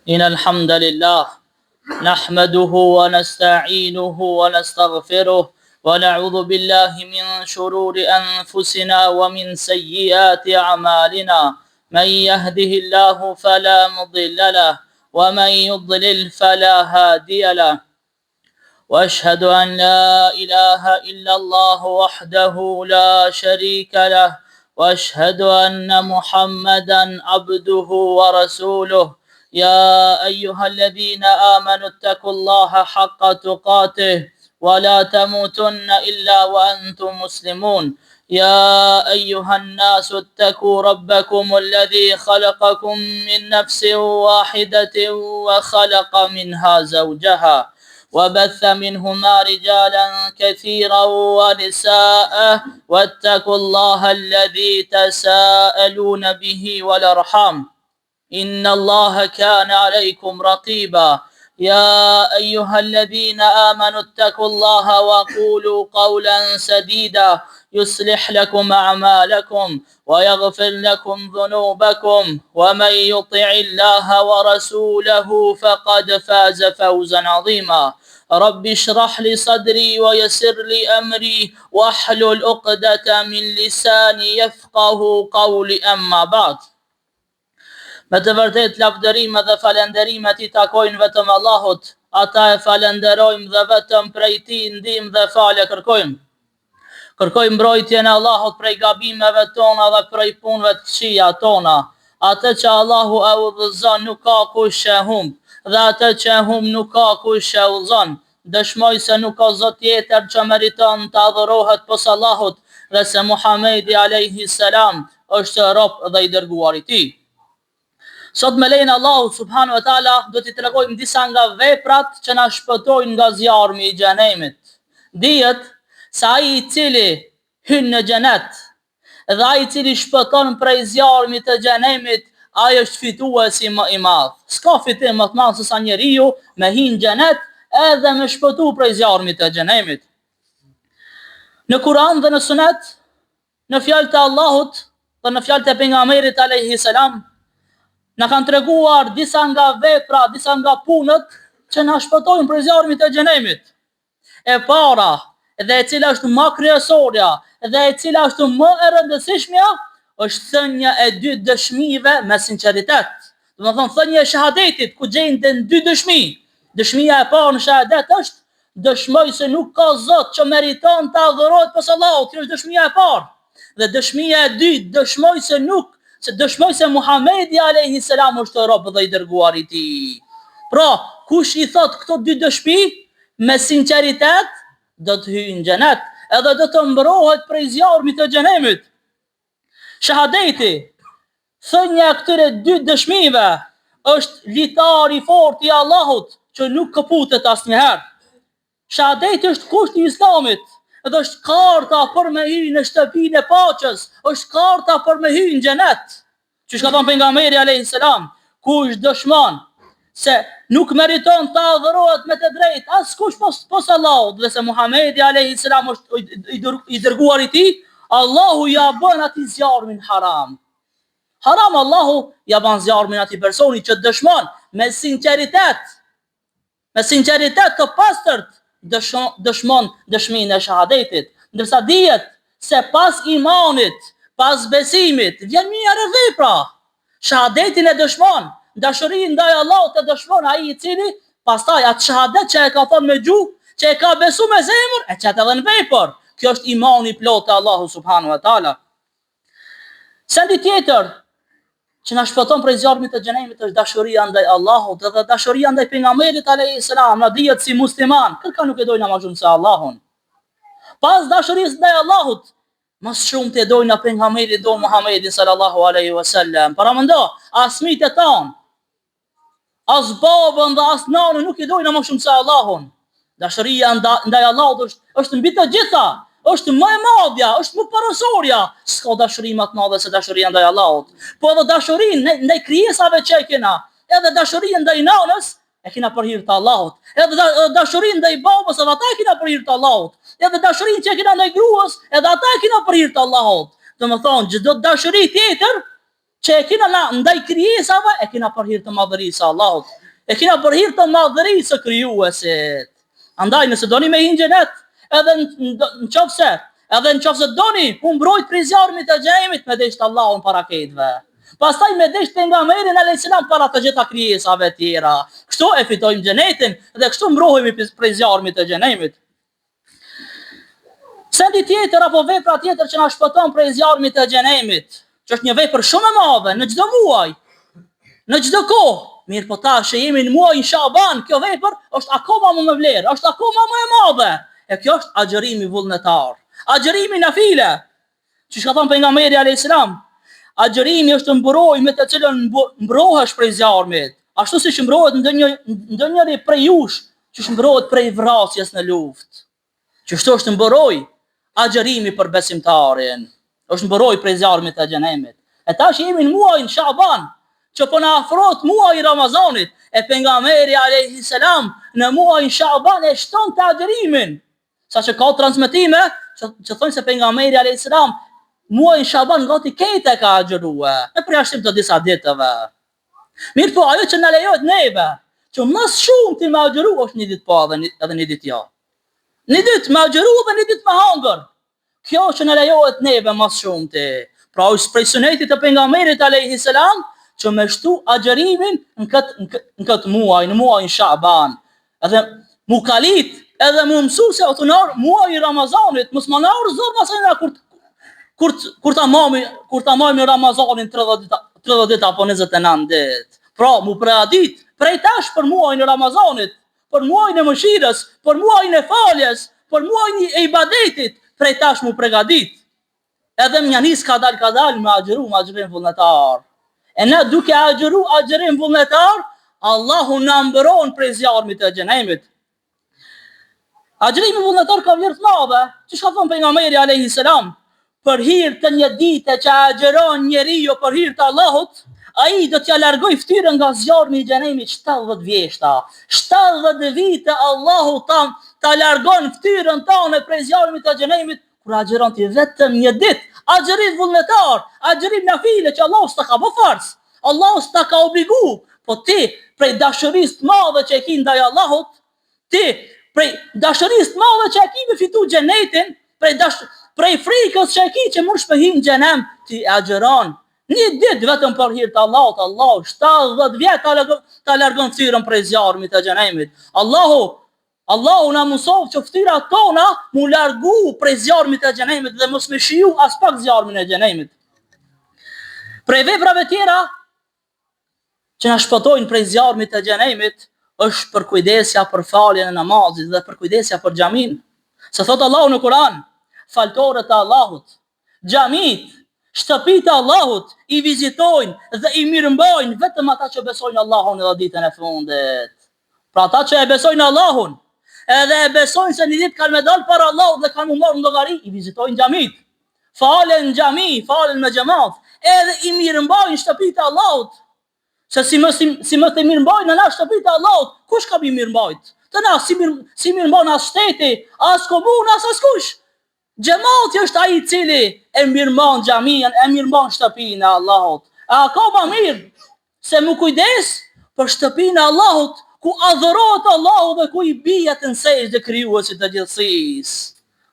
إن الحمد لله نحمده ونستعينه ونستغفره ونعوذ بالله من شرور أنفسنا ومن سيئات أعمالنا من يهده الله فلا مضل له ومن يضلل فلا هادي له وأشهد أن لا إله إلا الله وحده لا شريك له وأشهد أن محمدا عبده ورسوله يا أيها الذين آمنوا اتقوا الله حق تقاته ولا تموتن إلا وأنتم مسلمون يا أيها الناس اتقوا ربكم الذي خلقكم من نفس واحدة وخلق منها زوجها وبث منهما رجالا كثيرا ونساء واتقوا الله الذي تساءلون به والأرحام إن الله كان عليكم رقيبا يا أيها الذين آمنوا اتقوا الله وقولوا قولا سديدا يصلح لكم أعمالكم ويغفر لكم ذنوبكم ومن يطع الله ورسوله فقد فاز فوزا عظيما رب اشرح لي صدري ويسر لي أمري واحلل عقدة من لساني يفقه قولي أما بعد. Me të vërtet lavdërime dhe falenderimet I takojnë vetëm Allahut, ata e falenderojmë dhe vetëm prej Tij ndihmë dhe falje kërkojmë. Kërkojmë mbrojtjen e Allahut prej gabimeve tona dhe prej punëve të këqija tona. Atë që Allahu e udhëzon nuk ka kush e humb, dhe atë që e humb nuk ka kush e udhëzon. Dëshmoj se nuk ka zot tjetër që meriton të adhurohet pos Allahut dhe se Muhamedi alayhi salam është rob dhe I dërguar I Tij. Sot me lejnë Allahu subhanu wa ta'ala do t'i tregojmë disa nga veprat që na shpëtojnë nga zjarmi I xhenemit. Dihet se ai I cili hyn në xhenet dhe ai I cili shpëton prej zjarmit të xhenemit, ai është fituesi më I madh. S'ka fitim më të madh se sa njeriu me hyn në xhenet edhe me shpëtu prej zjarmit të xhenemit. Në Kur'an dhe në Sunet, në fjalët e Allahut dhe në fjalët e pejgamberit alayhi salam, na kanë treguar disa nga vepra, disa nga punët që na shpëtojnë prej zjarmit të xhenemit. E para, dhe e cila është më kryesorja, dhe e cila është më e rëndësishmja, është thënia e dy dëshmive me sinqeritet. Domethënë thënia e shahadetit ku gjenden dy dëshmi. Dëshmia e parë në shahadet është dëshmoj se nuk ka zot që meriton të adhurohet pos Allahut, kjo është dëshmia e parë. Dhe dëshmia e dytë dëshmoj se Muhamedi alayhi salam është rob dhe I dërguar I Tij. Pra, kush I thot këto dy dëshmi me sinqeritet, do të hyjë në xhenet, edhe do të mbrohet prej zjarmit të xhenemit. Shahadeti, thënia e këtyre dy dëshmive, është litar I fortë I Allahut që nuk kaputet asnjëherë. Shahadeti është kushti I Islamit. Edhe është karta për me hyrë në shtëpinë e paqes, është karta për me hyrë në xhenet. Çish ka thënë pejgamberi alayhis salam, kush dëshmon se nuk meriton të adhurohet me të drejtë askush pos Allahut dhe se Muhamedi alayhis salam është I dërguar I Tij, Allahu ja bën atij zjarmin haram. Haram Allahu ja bën zjarmin atij personi që dëshmon me sinqeritet të pastërt, dëshmon dëshminë e shahadetit, ndërsa dihet se pas imanit, pas besimit, vjen mirë vepra. Shahadetin e dëshmon, dashurinë ndaj Allahut e dëshmon ai I cili pastaj atë shahadet që e ka thënë me gjuhë, që e ka besuar me zemër, e çet edhe në vepër. Kjo është imani I plotë te Allahu subhanahu wa taala. Sendi tjetër që na shpëton prej zjarmit të xhenemit është dashuria ndaj Allahut dhe dashuria ndaj pejgamberit alayhis salam. Na dihet si musliman, kërka nuk e dojna më shumë se Allahun. Pas dashurisë ndaj Allahut, më shumë të dojna pejgamberin don Muhamedit sallallahu alaihi wasallam. Para mendo, as mitë tan, as babën dhe as nanën nuk I dojna më shumë se Allahun. Dashuria ndaj Allahut është mbi të gjitha. Është më e madhja, është më parasorja. S'ka dashuri më të madhe se dashuria ndaj Allahut. Po edhe dashurinë ndaj krijesave që e kena, edhe dashurinë ndaj nanës e kena për hir të Allahut. Edhe dashurinë ndaj babës edhe ata e kena për hir të Allahut. Edhe dashurinë që e kena ndaj gruas, edhe ata e kena për hir të Allahut. Domethënë çdo dashuri tjetër që e kina na ndaj krijesave, e kina për hir të madhërisë së Allahut. E kina për hir të madhërisë së krijuesit. Andaj nëse doni me hyrë në xhenet, edhe nëse doni u mbrojt prej zjarmit të xhenemit, me desht Allahun para ketëve. Pastaj me desht pejgamberin alayhis salam para të gjitha krijesave tjera. Kështu e fitojmë xhenetin dhe kështu mbrohemi prej zjarmit të xhenemit. Sendi tjetër apo vepra tjetër që na shpëton prej zjarmit të xhenemit, që është një vepër shumë e madhe në çdo muaj, në çdo kohë. Mirë po tash jemi në muajin Shaban, kjo vepër është akoma më e vlerë, është akoma më e madhe. E kjo është agjërimi vullnetar, agjërimi nafile. Siç ka thënë pejgamberi alayhis salam, agjërimi është mbrojtje me të cilën mbrohesh prej zjarmit, ashtu siç mbrohet ndonjëri prej jush, që mbrohet prej vrasjes në luftë. Që shto është mbrojtje agjërimi për besimtarin, është mbrojtje prej zjarmit të xhenemit. E tash jemi në muajin Shaban, që po na afrohet muaji Ramazanit, e pejgamberi alayhis salam në muajin Shaban e shton të agjërimin. Saqë ka transmetime që thonë se pejgamberi alayhis salam muajin Shaban gati ketë ka agjëruar, me përjashtim të disa ditëve. Mirë po ajo që na lejohet neve, që më shumë ti më agjëru është një ditë po edhe një ditë jo. Një ditë më agjëru dhe një ditë më hangër. Kjo që na lejohet neve më shumë ti. Pra është prej sunetit të pejgamberit alayhis salam që me shtu agjërimin në këtë muaj, në muajin Shaban. Edhe mu kalit, edhe mu mësu se otunar muaj i Ramazanit, mos më nërë zor masajna kur ta mojmë Ramazanin 30 dit apo 29 dit. Pra mu preadit prej tash për muajin e Ramazanit, për muajin e mëshirës, për muajin e faljes, për muajin e ibadetit, prej tash mu pregadit. Edhe më janis kadal me agjërim vullnetar. E ne duke agjërim vullnetar, Allahu na mbron prej zjarmit të xhenemit. Agjërimi vullnetar ka vlerë të madhe, siç ka thënë pejgamberi alayhis salam, për hir të një dite që agjëron njeriu për hir të Allahut, ai do t'ja largoj fytyrën nga zjarmi i xhenemit 70 vjeshta. 70 vite Allahu ta largon fytyrën tonë prej zjarmit të xhenemit kur agjëron ti vetëm një ditë. Agjërim vullnetar, agjërim nafile që Allahu s'ta ka bë farz, Allahu s'ta ka obligu, po ti prej dashurisë të madhe që e ke ndaj Allahut, ti prej dashurisë të madhe që e ke me fitu xhenetin, prej frikës që e ke që mund shpëhim në xhenem, ti agjëron një ditë vetëm për hir të Allahut. Allahu 70 vjet ta largon fytyrën prej zjarmit të xhenemit. Allahu na mëson që fytyrat tona mu largu prej zjarmit të xhenemit dhe mos me shiju as pak zjarmin e xhenemit. Prej veprave tjera që na shpëtojnë prej zjarmit të xhenemit është për kujdesja për faljen e namazit dhe për kujdesja për xhamin. Se thot Allahu në Kur'an, faltorët e Allahut, xhamit, shtëpitë e Allahut i vizitojnë dhe i mirëmbajnë vetëm ata që besojnë Allahun edhe ditën e fundit. Pra ata që e besojnë Allahun, edhe e besojnë se një ditë kanë me dalë para Allahut dhe kanë mu marrë në llogari, i vizitojnë xhamit. Falen në xhami, falen me xhamat, edhe i mirëmbajnë shtëpitë e Allahut. Se si më të mirëmbajnë në shtëpitë e Allahut, kush ka mi mirëmbajt? Të na si mirëmbajnë as shteti, as komuna, as askush. Xhamati është ai i cili e mirëmban xhamin, e mirëmban shtëpinë e Allahut. A ka më mirë se mu kujdes për shtëpinë e Allahut, ku adhurohet Allahu dhe ku i bijet në sejdë krijuesit të gjithësisë.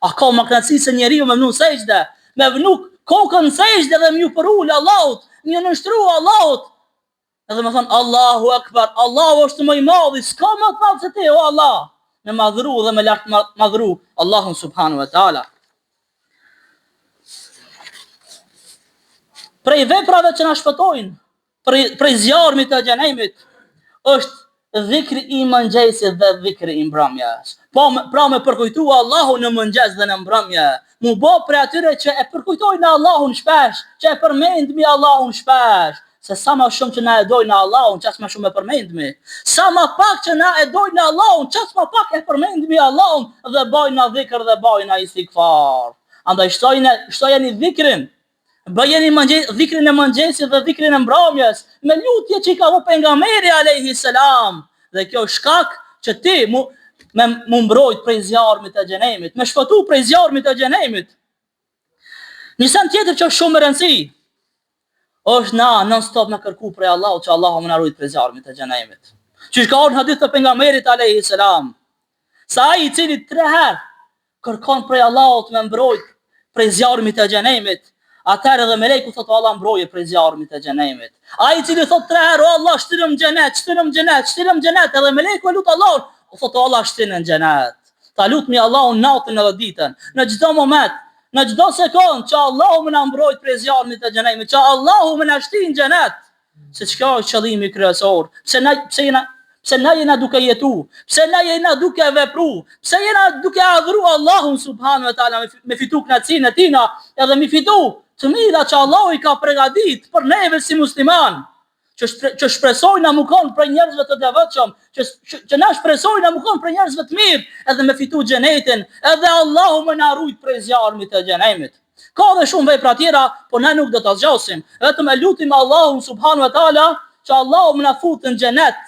A ka më kënaqësi se njeriu me vënë sejdë, me vënë kokën në sejdë dhe më përul Allahut, më nënshtru Allahut. Edhe më thon Allahu Akbar, Allahu është më i madh, s'ka më të madh se ti o Allah. Me madhru dhe me lart madhru Allahun subhanahu wa taala. Prej veprave që na shpëtojnë prej zjarmit të xhenemit është dhikri i mëngjesit dhe dhikri i mbrëmjes. Pra me përkujtu Allahun në mëngjes dhe në mbrëmje. Mu bo për atyre që e përkujtojnë Allahun shpesh, që e përmendmi Allahun shpesh. Se sa ma shumë që na e dojnë Allahun, qas ma shumë e përmendmi. Sa ma pak që na e dojnë Allahun, qas ma pak e përmendmi Allahun dhe bojna dhikr dhe bojna istighfar. Andaj shtojeni dhikrin. Bëjeni dhikrin e mëngjesit dhe dhikrin e mbrëmjes me lutje që i ka dhënë pejgamberi alayhis salam. Dhe kjo shkak që ti mu mbrojt prej zjarmit të xhenemit, me shpëtu prej zjarmit të xhenemit. Një sen tjetër që është shumë e rëndësishme është na non stop me kërku prej Allahut që Allahu më na ruaj prej zjarmit të xhenemit. Çish ka ardhur hadith të pejgamberit alayhi salam. Sa ai i cili 3 herë kërkon prej Allahut me mbrojt prej zjarmit të xhenemit, atëherë edhe melejku thotë Allah mbroje prej zjarmit të xhenemit. Ai i cili thot 3 herë o Allah shtirëm xhenet, shtirëm xhenet, shtirëm xhenet, edhe melejku e lut Allahun, thotë Allah shtirën në xhenet. Ta lutmi Allahun natën edhe ditën, në çdo moment, në çdo sekond që Allahu më na mbrojt prej zjarmit të xhenemit, që Allahu më na shtin në xhenet. Se çka është qëllimi kryesor? Pse na jena duke jetu, pse na jena duke vepru, pse jena duke adhuru Allahun subhanahu wa taala me fitu knatësinë e tina, edhe me fitu të mira që Allahu i ka përgatit për neve si musliman, që shpresojnë mu konë për njerëzve të devotshëm, që na shpresojnë mu konë për njerëzve të mirë, edhe me fitu xhenetin, edhe Allahu më na rujt prej zjarmit të xhenemit. Ka dhe shumë vepra tjera, por na nuk do ta zgjasim, vetëm e lutim Allahun subhanahu wa taala që Allahu më na futë në xhenet,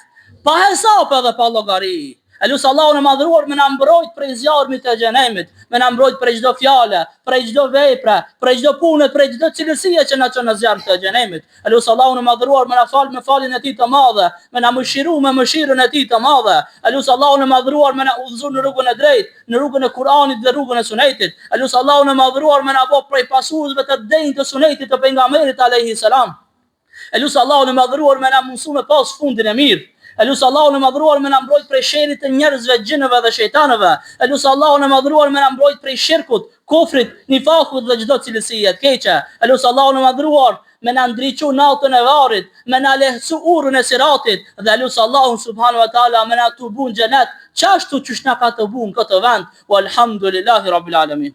pa hesap edhe pa llogari. E lusë Allahun e madhruar me na mbrojt prej zjarmit të xhenemit, me na mbrojt prej çdo fjale, prej çdo vepre, prej çdo pune, prej çdo cilësie që na çon në zjarm të xhenemit. E lusë Allahun e madhruar me na fal me faljen e tij të madhe, me na mëshiru me mëshirën e tij të madhe. E lusë Allahun e madhruar me na udhëzu në rrugën e drejtë, në rrugën e Kuranit dhe rrugën e Sunetit. E lusë Allahun e madhruar me na bë prej pasuesve të denjtë të Sunetit të pejgamberit alayhi salam. E lusë Allahun e madhruar me na mundsu me pas fundin e mirë. E lusë Allahun e madhruar me na mbrojt prej sherrit të njerëzve, gjinëve dhe shejtanëve. E lusë Allahun e madhruar me na mbrojt prej shirkut, kufrit, nifakut dhe çdo cilësie të keqe. E lusë Allahun e madhruar me na ndriçu natën e varrit, me na lehtësu urën e siratit, dhe lusë Allahun subhanahu wa taala me na tubu në xhenet, çashtu çish na ka tubu në këtë vend. Walhamdulillahi rabbil alamin.